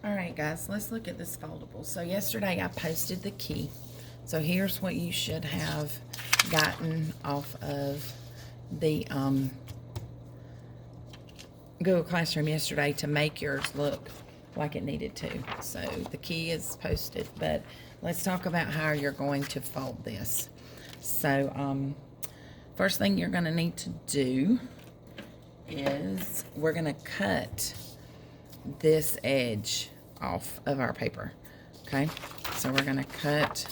Alright guys, let's look at this foldable. So yesterday I posted the key. So here's what you should have gotten off of the Google Classroom yesterday to make yours look like it needed to. So the key is posted, but let's talk about how you're going to fold this. So first thing you're going to need to do is we're going to cut this edge off of our paper. Okay, so we're going to cut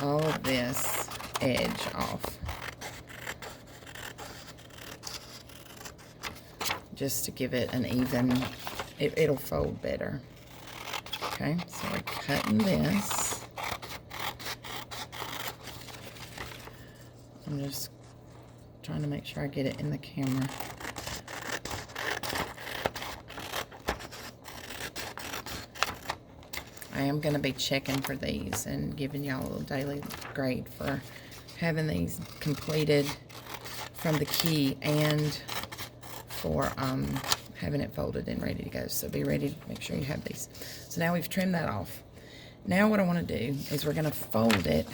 all of this edge off, just to give it an even, it'll fold better. Okay, so we're cutting this. I'm just trying to make sure I get it in the camera. I am going to be checking for these and giving y'all a little daily grade for having these completed from the key and for having it folded and ready to go. So be ready to make sure you have these. So now we've trimmed that off. Now what I want to do is we're going to fold it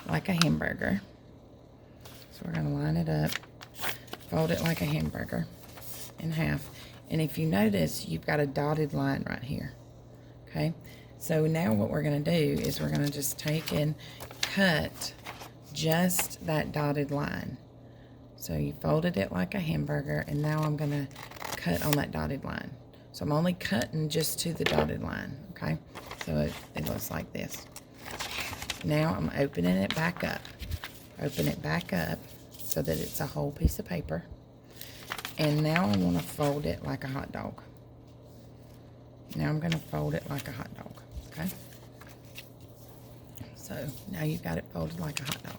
like a hamburger. So we're going to line it up, fold it like a hamburger in half. And if you notice, you've got a dotted line right here. Okay, so now what we're going to do is we're going to just take and cut just that dotted line. So you folded it like a hamburger, and now I'm going to cut on that dotted line. So I'm only cutting just to the dotted line, okay? So it looks like this. Now I'm opening it back up. Open it back up so that it's a whole piece of paper. And now I want to fold it like a hot dog. Now I'm going to fold it like a hot dog, okay? So now you've got it folded like a hot dog.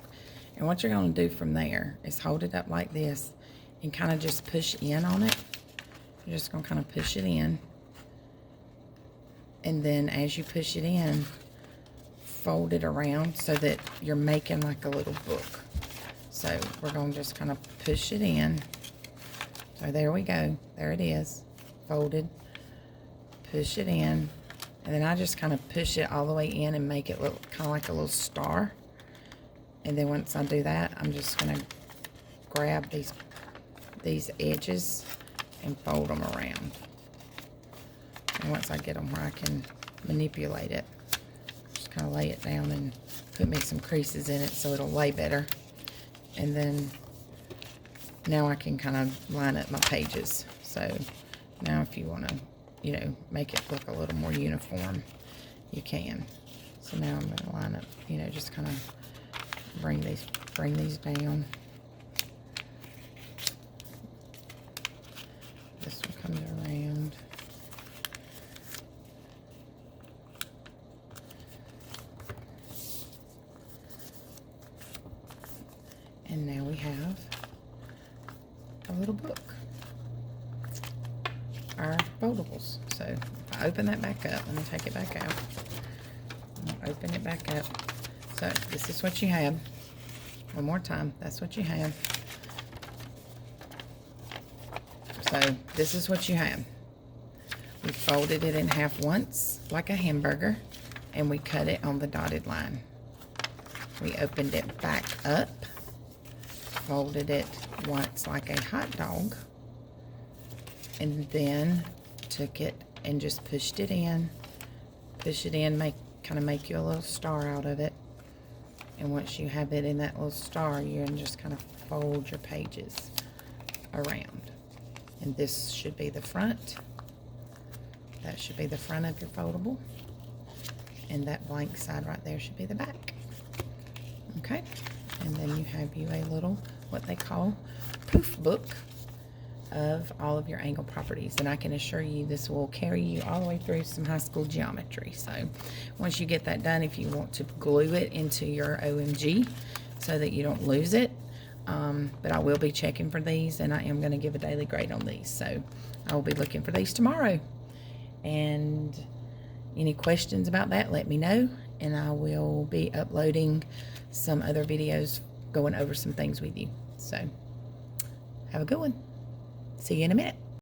And what you're going to do from there is hold it up like this and kind of just push in on it. You're just going to kind of push it in. And then as you push it in, fold it around so that you're making like a little book. So we're going to just kind of push it in. So there we go. There it is. Folded. Push it in. And then I just kind of push it all the way in and make it look kind of like a little star. And then once I do that, I'm just going to grab these edges and fold them around. And once I get them where I can manipulate it, just kind of lay it down and put me some creases in it so it'll lay better. And then now I can kind of line up my pages. So now if you want to, you know, make it look a little more uniform, you can. So now I'm going to line up, you know, just kind of bring these down. This one comes around. And now we have a little book. Our foldables. So if I open that back up, let me take it back out. Open it back up. So this is what you have. One more time. That's what you have. So this is what you have. We folded it in half once like a hamburger, and we cut it on the dotted line. We opened it back up, folded it once like a hot dog, and then took it and just pushed it in, kind of make you a little star out of it. And once you have it in that little star, you can just kind of fold your pages around. And this should be the front. That should be the front of your foldable. And that blank side right there should be the back. Okay? And then you have you a little, what they call, proof book of all of your angle properties. And I can assure you this will carry you all the way through some high school geometry. So once you get that done, if you want to glue it into your OMG so that you don't lose it, but I will be checking for these, and I am going to give a daily grade on these. So I will be looking for these tomorrow. And any questions about that, let me know, and I will be uploading some other videos going over some things with you. So Have a good one. See you in a minute.